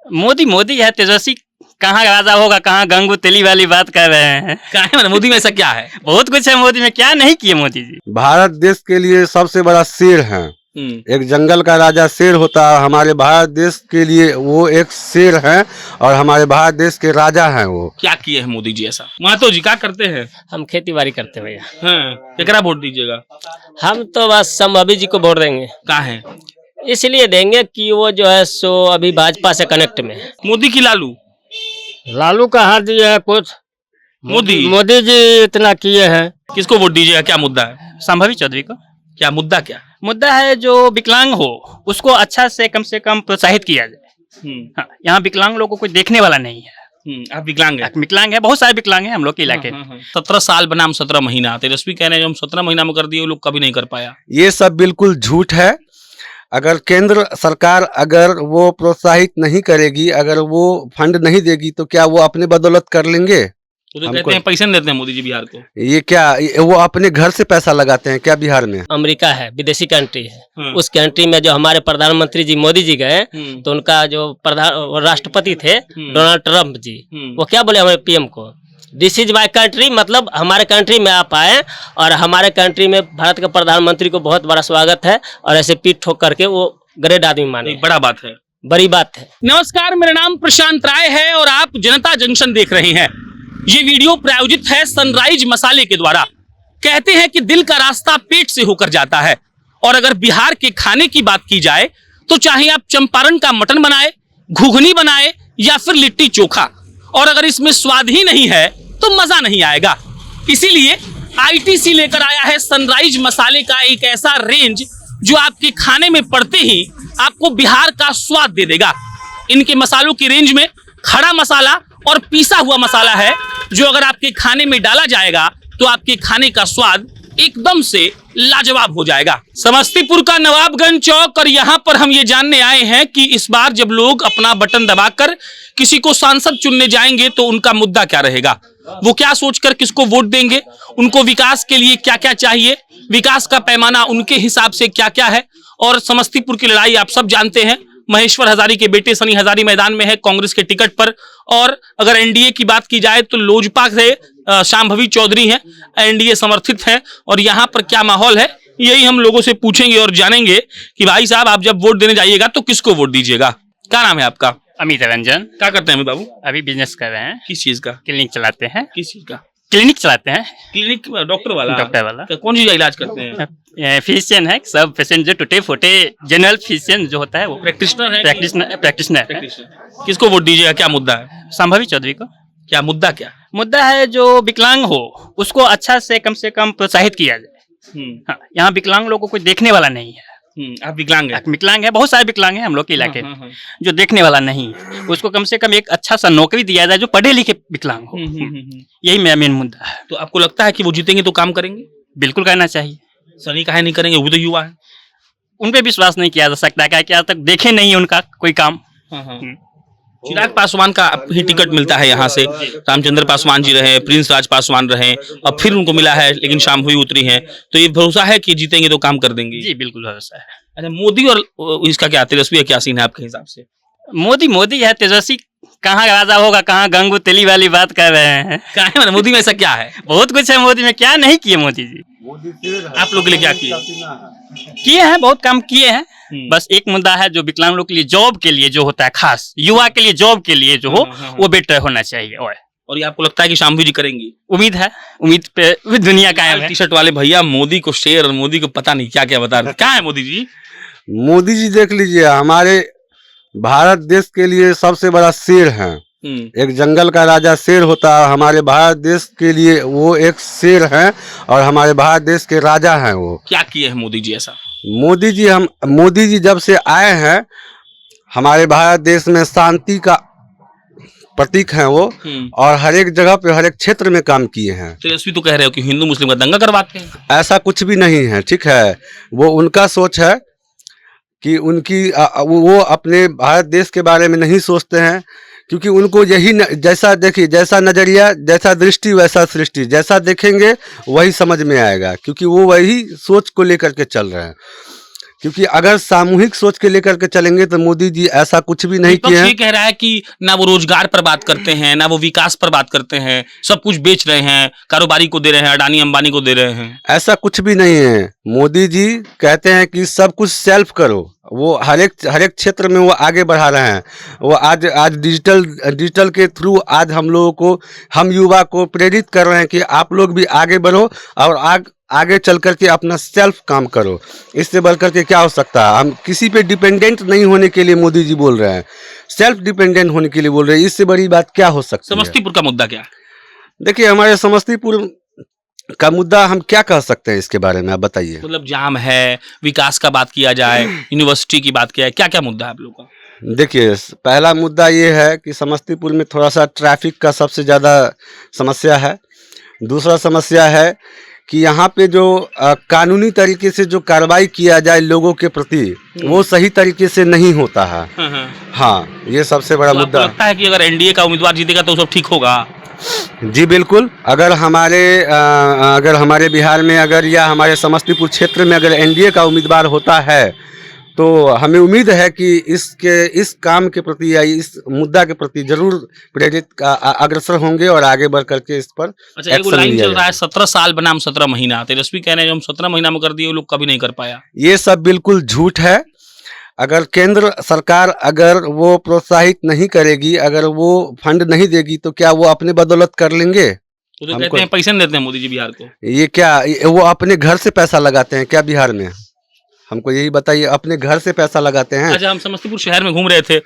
मोदी मोदी है, तेजस्वी कहाँ राजा होगा, कहाँ गंगू तेली वाली बात कर रहे हैं। क्या है मोदी में ऐसा क्या है? बहुत कुछ है मोदी में, क्या नहीं किए मोदी जी। भारत देश के लिए सबसे बड़ा शेर है। एक जंगल का राजा शेर होता है, हमारे भारत देश के लिए वो एक शेर है और हमारे भारत देश के राजा हैं वो। क्या किए हैं मोदी जी ऐसा? महतो जी क्या करते हैं? हम खेती बाड़ी करते हैं भैया। हाँ, केकरा वोट दीजिएगा? हम तो बस संभावी जी को वोट देंगे। कहाँ है? इसलिए देंगे कि वो जो है सो अभी भाजपा से कनेक्ट में है। मोदी की लालू? लालू का हाथ दिया है कुछ, मोदी जी इतना किए हैं। किसको वोट दीजिएगा? क्या मुद्दा है? संभावी चौधरी को। क्या मुद्दा? क्या मुद्दा है, जो विकलांग हो उसको अच्छा से कम प्रोत्साहित किया जाए। हाँ, यहाँ विकलांग लोगों को कोई देखने वाला नहीं है। आप विकलांग है? विकलांग है, बहुत सारे विकलांग हैं हम लोग के इलाके। 17 साल बनाम 17 महीना। तेजस्वी कह रहे हैं जो हम 17 महीना में कर दिए वो लोग कभी नहीं कर पाया। ये सब बिल्कुल झूठ है। अगर केंद्र सरकार अगर वो प्रोत्साहित नहीं करेगी, अगर वो फंड नहीं देगी तो क्या वो अपने बदौलत कर लेंगे? तो कहते हैं पैसे नहीं देते हैं मोदी जी बिहार को। ये क्या वो अपने घर से पैसा लगाते हैं क्या बिहार में? अमेरिका है, विदेशी कंट्री है। उस कंट्री में जो हमारे प्रधानमंत्री जी मोदी जी गए तो उनका जो राष्ट्रपति थे डोनाल्ड ट्रम्प जी, वो क्या बोले हमारे पीएम को, दिस इज माई कंट्री, मतलब हमारे कंट्री में आप आए और हमारे कंट्री में भारत के प्रधानमंत्री को बहुत बड़ा स्वागत है और ऐसे पीठ ठोक करके वो ग्रेट आदमी माने। बड़ा बात है, बड़ी बात है। नमस्कार, मेरा नाम प्रशांत राय है और आप जनता जंक्शन देख रहे हैं। ये वीडियो प्रायोजित है सनराइज मसाले के द्वारा। कहते हैं कि दिल का रास्ता पेट से होकर जाता है और अगर बिहार के खाने की बात की जाए तो चाहे आप चंपारण का मटन बनाए, घुघनी बनाए या फिर लिट्टी चोखा, और अगर इसमें स्वाद ही नहीं है तो मजा नहीं आएगा। इसीलिए आईटीसी लेकर आया है सनराइज मसाले का एक ऐसा रेंज जो आपके खाने में पड़ते ही आपको बिहार का स्वाद दे देगा। इनके मसालों की रेंज में खड़ा मसाला और पीसा हुआ मसाला है, जो अगर आपके खाने में डाला जाएगा तो आपके खाने का स्वाद एकदम से लाजवाब हो जाएगा। समस्तीपुर का नवाबगंज चौक, और यहाँ पर हम ये जानने आए हैं कि इस बार जब लोग अपना बटन दबाकर किसी को सांसद चुनने जाएंगे तो उनका मुद्दा क्या रहेगा, वो क्या सोचकर किसको वोट देंगे, उनको विकास के लिए क्या क्या चाहिए, विकास का पैमाना उनके हिसाब से क्या क्या है। और समस्तीपुर की लड़ाई आप सब जानते हैं, महेश्वर हजारी के बेटे सनी हजारी मैदान में है कांग्रेस के टिकट पर, और अगर एनडीए की बात की जाए तो लोजपा से शांभवी चौधरी हैं, एनडीए समर्थित हैं। और यहाँ पर क्या माहौल है यही हम लोगों से पूछेंगे और जानेंगे कि भाई साहब आप जब वोट देने जाइएगा तो किसको वोट दीजिएगा। क्या नाम है आपका? अमित रंजन। क्या करते हैं अमित बाबू? अभी बिजनेस कर रहे हैं। किस चीज का? क्लिनिक चलाते हैं। किस चीज का? क्लिनिक चलाते हैं। क्लिनिक डॉक्टर वाला? डॉक्टर वाला। कौन चीज का इलाज करते हैं? फिजिशियन है, सब पेशेंट जो टूटे फूटे जनरल फिजिशियन जो होता है वो। प्रैक्टिशनर है? प्रैक्टिशनर। किसको वोट दीजिएगा? क्या मुद्दा है? संभावी चौधरी को। क्या मुद्दा? क्या मुद्दा है, जो विकलांग हो उसको अच्छा से कम प्रोत्साहित किया जाए। हाँ, यहाँ विकलांग लोगों को कोई देखने वाला नहीं है। आप विकलांग है? विकलांग है, बहुत सारे विकलांग हैं हम लोग के इलाके, जो देखने वाला नहीं है, उसको कम से कम एक अच्छा सा नौकरी दिया जाए जो पढ़े लिखे विकलांग हो। यही मेरा मेन मुद्दा है। तो आपको लगता है कि वो जीतेंगे तो काम करेंगे? बिल्कुल करना चाहिए। सनी काहे नहीं करेंगे? वो तो युवा है। उन पे विश्वास नहीं किया जा सकता, क्या आज तक देखे नहीं है उनका कोई काम। चिराग पासवान का ही टिकट मिलता है यहाँ से, रामचंद्र पासवान जी रहे, प्रिंस राज पासवान रहे, अब फिर उनको मिला है, लेकिन शांभवी उतरी हैं, तो ये भरोसा है कि जीतेंगे तो काम कर देंगे? जी बिल्कुल भरोसा है। अच्छा, मोदी और इसका क्या, तेजस्वी क्या सीन है आपके हिसाब से? मोदी है, तेजस्वी कहाँ राजा होगा, कहाँ गंगू तेली वाली बात कर रहे हैं। क्या है मोदी में ऐसा क्या है? बहुत कुछ है मोदी में, क्या नहीं किए मोदी जी। आप लोग के लिए क्या किए हैं? बहुत काम किए हैं। बस एक मुद्दा है, जो विकलांग लोग के लिए जॉब के लिए जो होता है, खास युवा के लिए जॉब के लिए जो हो वो बेटर होना चाहिए। और ये आपको लगता है कि शांभवी जी करेंगी? उम्मीद है, उम्मीद पे दुनिया कायम है। टी शर्ट वाले भैया मोदी को शेर और मोदी को पता नहीं क्या क्या बता रहे। क्या है मोदी जी? मोदी जी देख लीजिए, हमारे भारत देश के लिए सबसे बड़ा शेर है। एक जंगल का राजा शेर होता है, हमारे भारत देश के लिए वो एक शेर है और हमारे भारत देश के राजा हैं वो। क्या किए हैं मोदी जी ऐसा? मोदी जी जब से आए हैं हमारे भारत देश में शांति का प्रतीक हैं वो, और हर एक जगह पे हर एक क्षेत्र में काम किए हैं। तेजस्वी तो कह रहे हो कि हिंदू मुस्लिम का दंगा करवाते हैं। ऐसा कुछ भी नहीं है, ठीक है, वो उनका सोच है कि उनकी वो अपने भारत देश के बारे में नहीं सोचते हैं, क्योंकि उनको यही जैसा देखिए, जैसा नजरिया, जैसा दृष्टि वैसा सृष्टि, जैसा देखेंगे वही समझ में आएगा, क्योंकि वो वही सोच को लेकर के चल रहे हैं। क्योंकि अगर सामूहिक सोच के लेकर के चलेंगे तो मोदी जी ऐसा कुछ भी नहीं किए विपक्ष हैं। ये कह रहा है कि ना वो रोजगार पर बात करते हैं, ना वो विकास पर बात करते हैं, सब कुछ बेच रहे हैं, कारोबारी को दे रहे हैं, अडानी अंबानी को दे रहे हैं। ऐसा कुछ भी नहीं है। मोदी जी कहते हैं कि सब कुछ सेल्फ करो, वो हर एक क्षेत्र में वो आगे बढ़ा रहे हैं। वो आज डिजिटल के थ्रू आज हम लोगों को, हम युवा को प्रेरित कर रहे हैं कि आप लोग भी आगे बढ़ो और आगे चल कर के अपना सेल्फ काम करो। इससे बढ़कर के क्या हो सकता है? हम किसी पे डिपेंडेंट नहीं होने के लिए मोदी जी बोल रहे हैं, सेल्फ डिपेंडेंट होने के लिए बोल रहे हैं। इससे बड़ी बात क्या हो सकती है? समस्तीपुर का मुद्दा क्या है? देखिए, हमारे समस्तीपुर का मुद्दा हम क्या कह सकते हैं इसके बारे में, आप बताइए। मतलब जाम है, विकास का बात किया जाए, यूनिवर्सिटी की बात किया जाए, क्या क्या मुद्दा है आप लोगों का? देखिए, पहला मुद्दा ये है कि समस्तीपुर में थोड़ा सा ट्रैफिक का सबसे ज़्यादा समस्या है। दूसरा समस्या है कि यहाँ पे जो कानूनी तरीके से जो कार्रवाई किया जाए लोगों के प्रति, वो सही तरीके से नहीं होता है। हाँ, ये सबसे बड़ा तो आपको मुद्दा। लगता है कि अगर एनडीए का उम्मीदवार जीतेगा तो सब ठीक होगा? जी बिल्कुल। अगर हमारे बिहार में अगर या हमारे समस्तीपुर क्षेत्र में अगर एनडीए का उम्मीदवार होता है तो हमें उम्मीद है कि इस काम के प्रति या इस मुद्दा के प्रति जरूर प्रेरित अग्रसर होंगे और आगे बढ़ करके इस पर अच्छा, एक लाइन चल रहा है 17 साल बनाम 17 महीना। तेजस्वी कह रहे हैं जो हम 17 महीना में कर दिए वो लोग कभी नहीं कर पाया। ये सब बिल्कुल झूठ है। अगर केंद्र सरकार अगर वो प्रोत्साहित नहीं करेगी, अगर वो फंड नहीं देगी तो क्या वो अपने बदौलत कर लेंगे? तो कहते हैं पैसे नहीं देते हैं मोदी जी बिहार को। वो अपने घर से पैसा लगाते हैं क्या बिहार में? हमको यही बताइए, अपने घर से पैसा लगाते हैं? अच्छा, हम समस्तीपुर शहर में घूम रहे थे,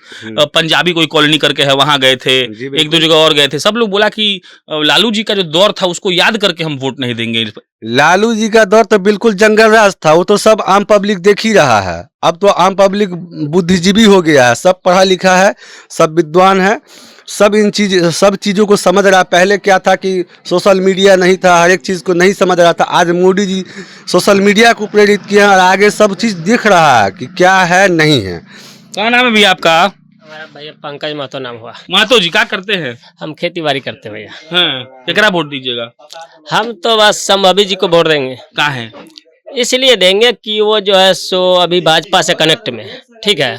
पंजाबी कोई कॉलोनी करके है, वहां गए थे, एक दो जगह और गए थे। सब लोग बोला कि लालू जी का जो दौर था उसको याद करके हम वोट नहीं देंगे। लालू जी का दौर तो बिल्कुल जंगल राज था, वो तो सब आम पब्लिक देख ही रहा है। अब तो आम पब्लिक बुद्धिजीवी हो गया है, सब पढ़ा लिखा है, सब विद्वान है, सब चीज़ों को समझ रहा है। पहले क्या था कि सोशल मीडिया नहीं था, हर एक चीज़ को नहीं समझ रहा था। आज मोदी जी सोशल मीडिया को प्रेरित किया और आगे सब चीज़ दिख रहा है कि क्या है नहीं है। क्या नाम है भैया आपका? हमारा भैया पंकज महतो नाम हुआ। महतो जी क्या करते हैं? हम खेती बाड़ी करते हैं भैया। हाँ, केकरा वोट दीजिएगा? हम तो बस संभावी जी को वोट देंगे। कहाँ है? इसलिए देंगे कि वो जो है सो अभी भाजपा से कनेक्ट में है, ठीक है।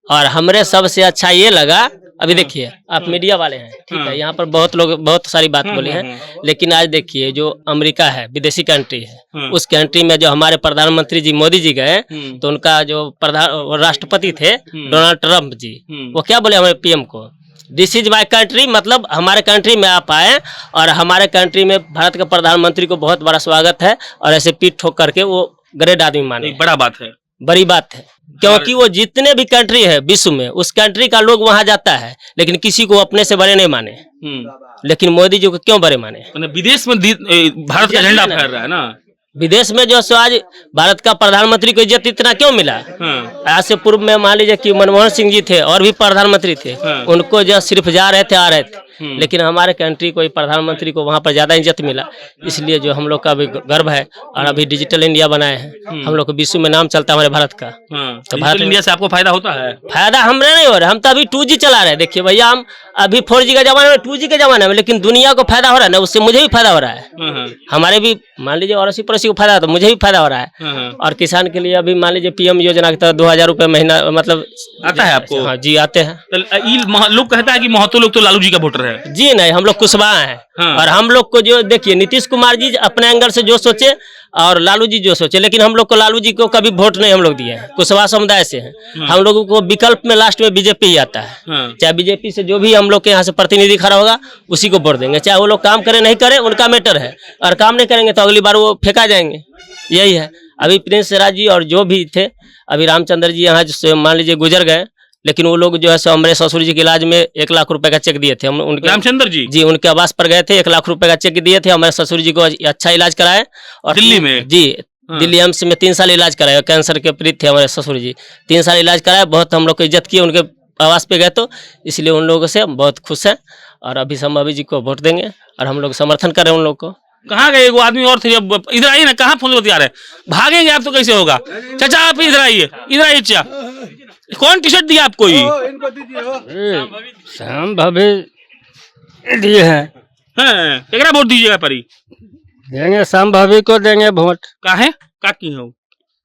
और हमरे सबसे अच्छा ये लगा, अभी देखिए आप मीडिया वाले हैं, ठीक है, यहाँ पर बहुत लोग बहुत सारी बात बोले हैं, लेकिन आज देखिए जो अमेरिका है, विदेशी कंट्री है, उस कंट्री में जो हमारे प्रधानमंत्री जी मोदी जी गए तो उनका जो राष्ट्रपति थे डोनाल्ड ट्रम्प जी, वो क्या बोले हमारे पीएम को, दिस इज माई कंट्री, मतलब हमारे कंट्री में आप आए और हमारे कंट्री में भारत के प्रधानमंत्री को बहुत बड़ा स्वागत है। और ऐसे पीठ ठोक करके वो ग्रेट आदमी माने, बड़ा बात है, बड़ी बात है। क्योंकि वो जितने भी कंट्री है विश्व में, उस कंट्री का लोग वहां जाता है, लेकिन किसी को अपने से बड़े नहीं माने। लेकिन मोदी जी को क्यों बड़े माने? विदेश में भारत का झंडा फहर रहा है ना। विदेश में जो सो आज भारत का प्रधानमंत्री को इज्जत इतना क्यों मिला? आज से पूर्व में मान लीजिए कि मनमोहन सिंह जी थे और भी प्रधानमंत्री थे, उनको जो सिर्फ जा रहे थे आ रहे थे, लेकिन हमारे कंट्री को प्रधानमंत्री को वहाँ पर ज्यादा इज्जत मिला। इसलिए जो हम लोग का भी गर्व है और अभी डिजिटल इंडिया बनाए हैं, हम लोग को विश्व में नाम चलता है हमारे भारत का। तो भारत इंडिया से आपको फायदा होता है? फायदा हमने नहीं हो रहा, हम तो अभी 2G चला रहे हैं। देखिए भैया, हम अभी 4G का जमाना में 2G के जमाने में, लेकिन दुनिया को फायदा हो रहा है ना, उससे मुझे भी फायदा हो रहा है। हमारे भी मान लीजिए अड़ोसी पड़ोसी को फायदा हो तो मुझे भी फायदा हो रहा है। और किसान के लिए अभी मान लीजिए पीएम योजना के तहत 2000 रुपये महीना मतलब आता है आपको? हाँ जी, आते हैं। लोग कहता है कि महतो लोग तो लालू जी का वोटर है। जी नहीं, हम लोग कुशवाहा हैं। और हम लोग को जो देखिए नीतीश कुमार जी अपने एंगल से जो सोचे और लालू जी जो सोचे, लेकिन हम लोग को लालू जी को कभी वोट नहीं हम लोग दिए हैं। कुशवाहा समुदाय से हैं हम लोगों को। विकल्प में लास्ट में बीजेपी ही आता है। चाहे बीजेपी से जो भी हम लोग के यहाँ से प्रतिनिधि खड़ा होगा उसी को वोट देंगे, चाहे वो लोग काम करे नहीं करे उनका मैटर है। और काम नहीं करेंगे तो अगली बार वो फेंका जाएंगे, यही है। अभी प्रिंस राज जी और जो भी थे, अभी रामचंद्र जी यहाँ मान लीजिए गुजर गए, लेकिन वो लोग जो है सो हमारे ससुर जी के इलाज में 1 लाख रुपए का चेक दिए थे। हम उनके रामचंद्र जी उनके आवास पर गए थे, 1 लाख रुपए का चेक दिए थे। हमारे ससुर जी को अच्छा इलाज कराए और दिल्ली में जी दिल्ली एम्स में 3 साल इलाज कराया। कैंसर के पीड़ित थे हमारे ससुर जी, 3 साल इलाज कराया। बहुत हम लोग को इज्जत किए, उनके आवास पे गए तो इसलिए उन लोगों से हम बहुत खुश हैं। और अभी संभावी जी को वोट देंगे और हम लोग समर्थन कर रहे हैं उन लोग को। कहाँ गए? एक आदमी और थे, इधर आइए ना, कहाँ फोन बतिया रहे? भागेंगे आप तो कैसे होगा? चाचा आप इधर आइए, इधर आइए। चाचा कौन टी शर्ट दिया आपको? ये संभावी दिए हैं। केकरा वोट दीजिएगा परी? देंगे संभावी को देंगे वोट। का है का की हो?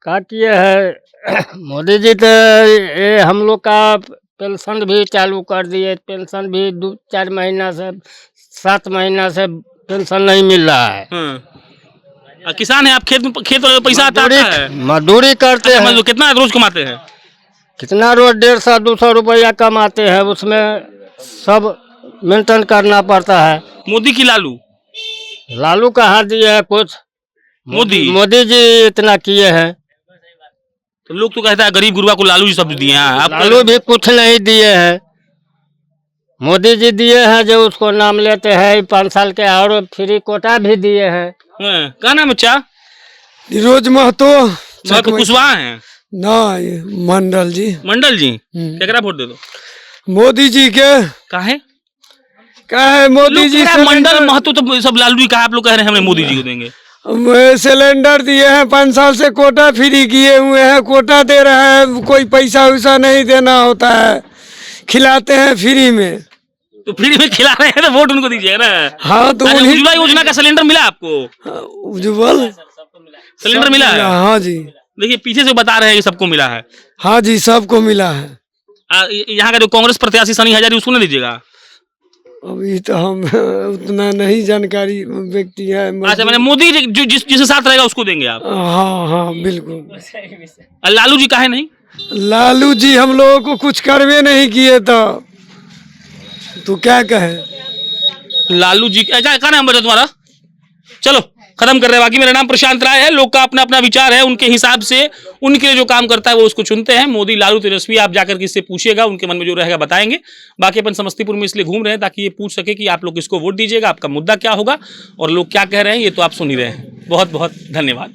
का किए है मोदी जी तो ये हम लोग का पेंशन भी चालू कर दिए। पेंशन भी 2-4 महीना से 7 महीना से पेंशन नहीं मिल रहा है। किसान है आप, खेत वाले पैसा आता है? मजदूरी करते हैं। मतलब कितना रोज कमाते हैं? कितना रोज 150-200 रुपया कमाते हैं, उसमें सब मेंटेन करना पड़ता है। मोदी की लालू? लालू कहाँ दिए है कुछ? मोदी जी इतना किए हैं। तो लोग तो कहता है गरीब गुरबा को लालू जी सब दिए हैं, आप लालू भी कुछ नहीं दिए हैं। मोदी जी दिए हैं, जो उसको नाम लेते हैं 5 साल के, और फ्री कोटा भी दिए हैं। क्या नाम बच्चा? रोज महतो कुशवाहा है ना, मंडल जी। मंडल जी क्या वोट दे दो? मोदी जी के। काहे मोदी जी मंडल महतो तो सब लालू जी कहा, आप लोग कह रहे हैं हमें मोदी जी को देंगे। सिलेंडर दिए हैं, 5 साल से कोटा फ्री किए हुए हैं, कोटा दे रहा है, कोई पैसा वैसा नहीं देना होता है, खिलाते हैं फ्री में। तो फ्री में खिला रहे हैं तो वोट उनको दीजिए ना। हाँ तो उज्ज्वला योजना का सिलेंडर मिला आपको? उज्ज्वल सिलेंडर मिला है? हाँ जी। देखिए पीछे से बता रहे हैं कि सबको मिला है। हाँ जी, सबको मिला है। यहाँ का जो कांग्रेस प्रत्याशी सनी हजारी, उसको नहीं दीजिएगा? अभी तो हम उतना नहीं जानकारी व्यक्ति है। अच्छा, मैंने मोदी जी जिसके साथ रहेगा उसको देंगे आप? हाँ हाँ बिल्कुल। लालू जी काहे नहीं? लालू जी हम लोगों को कुछ करवे नहीं किए तो क्या कहे। लालू जी क्या नाम बता तुम्हारा? चलो खत्म कर रहे हैं। बाकी मेरा नाम प्रशांत राय है। लोग का अपना अपना विचार है, उनके हिसाब से उनके लिए जो काम करता है वो उसको चुनते हैं। मोदी, लालू, तेजस्वी, आप जाकर के इससे पूछिएगा, उनके मन में जो रहेगा बताएंगे। बाकी अपन समस्तीपुर में इसलिए घूम रहे हैं ताकि ये पूछ सके कि आप लोग किसको वोट दीजिएगा, आपका मुद्दा क्या होगा और लोग क्या कह रहे हैं, ये तो आप सुन ही रहे हैं। बहुत बहुत धन्यवाद।